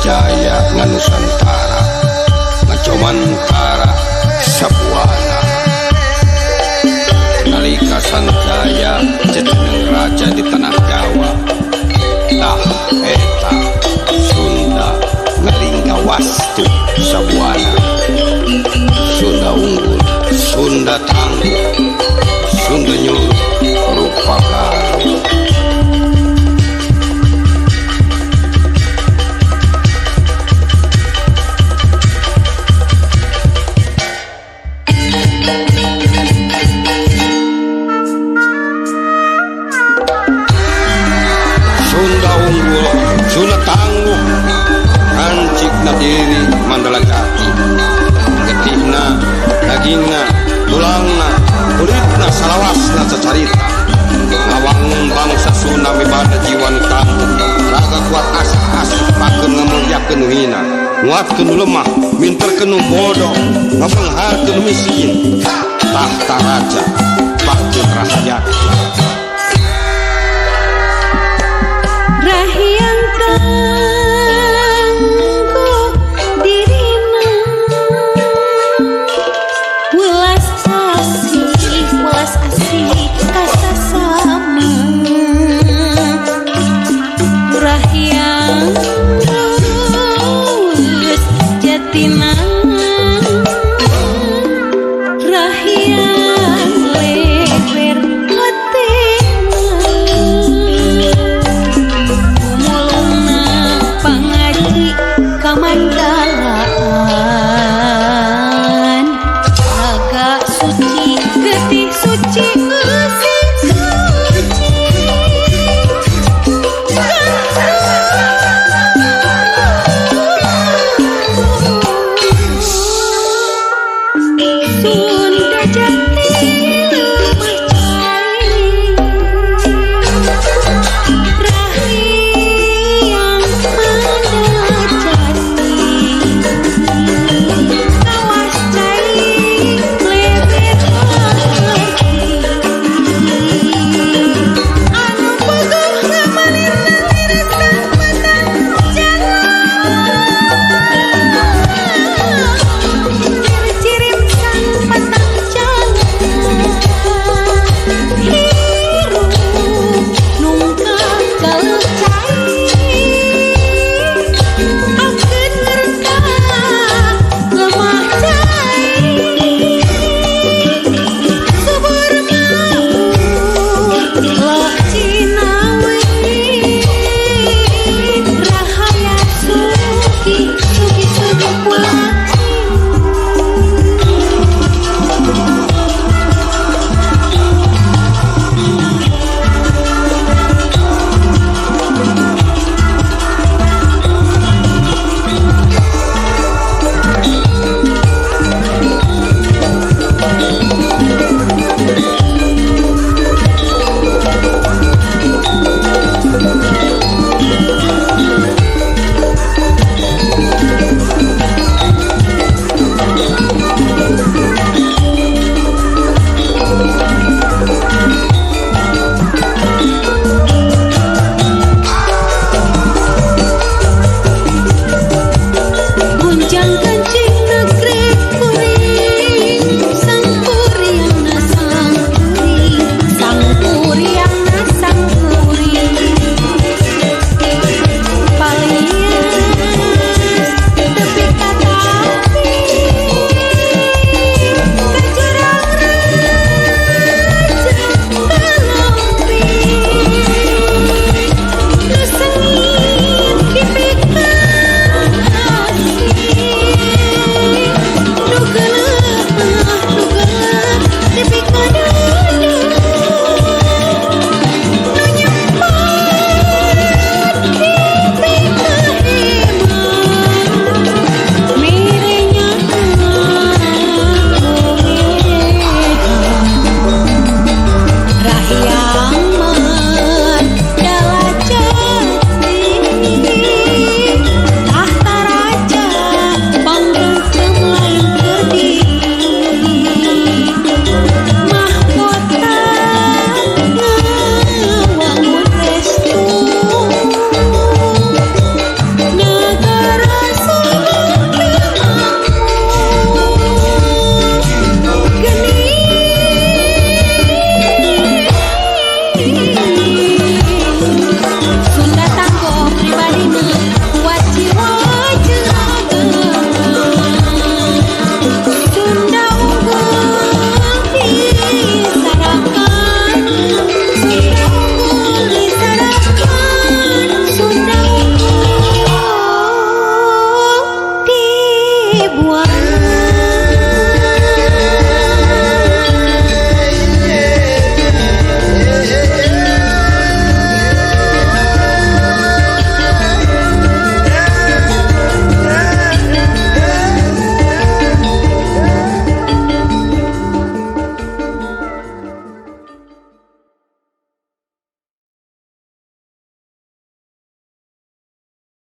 Jaya Nusantara Ngacomantara Sabuana nalika Sanjaya jeneng raja di tanah Jawa tah eta Sunda ngalingga wastu Sabuana Sunda unggul Sunda tangguh Sunda nyuruh rupa galuh Sunda tangguh rancikna diri Mandala Jati getihna dagingna tulangna kulitna salawasna cacarita ngawang bangsa Sunda mibada jiwa nu tangguh raga kuat asa pakeun ngamulyakeun hina nguatkeun lemah minterkeun nu bodoh ngapengharkeun miskin tahta raja pakeun rakyat rahyang tangguh dirina welas asih kasasama rahyang lulus jatina rahyang leber kamandalaan raga suci getih suci buah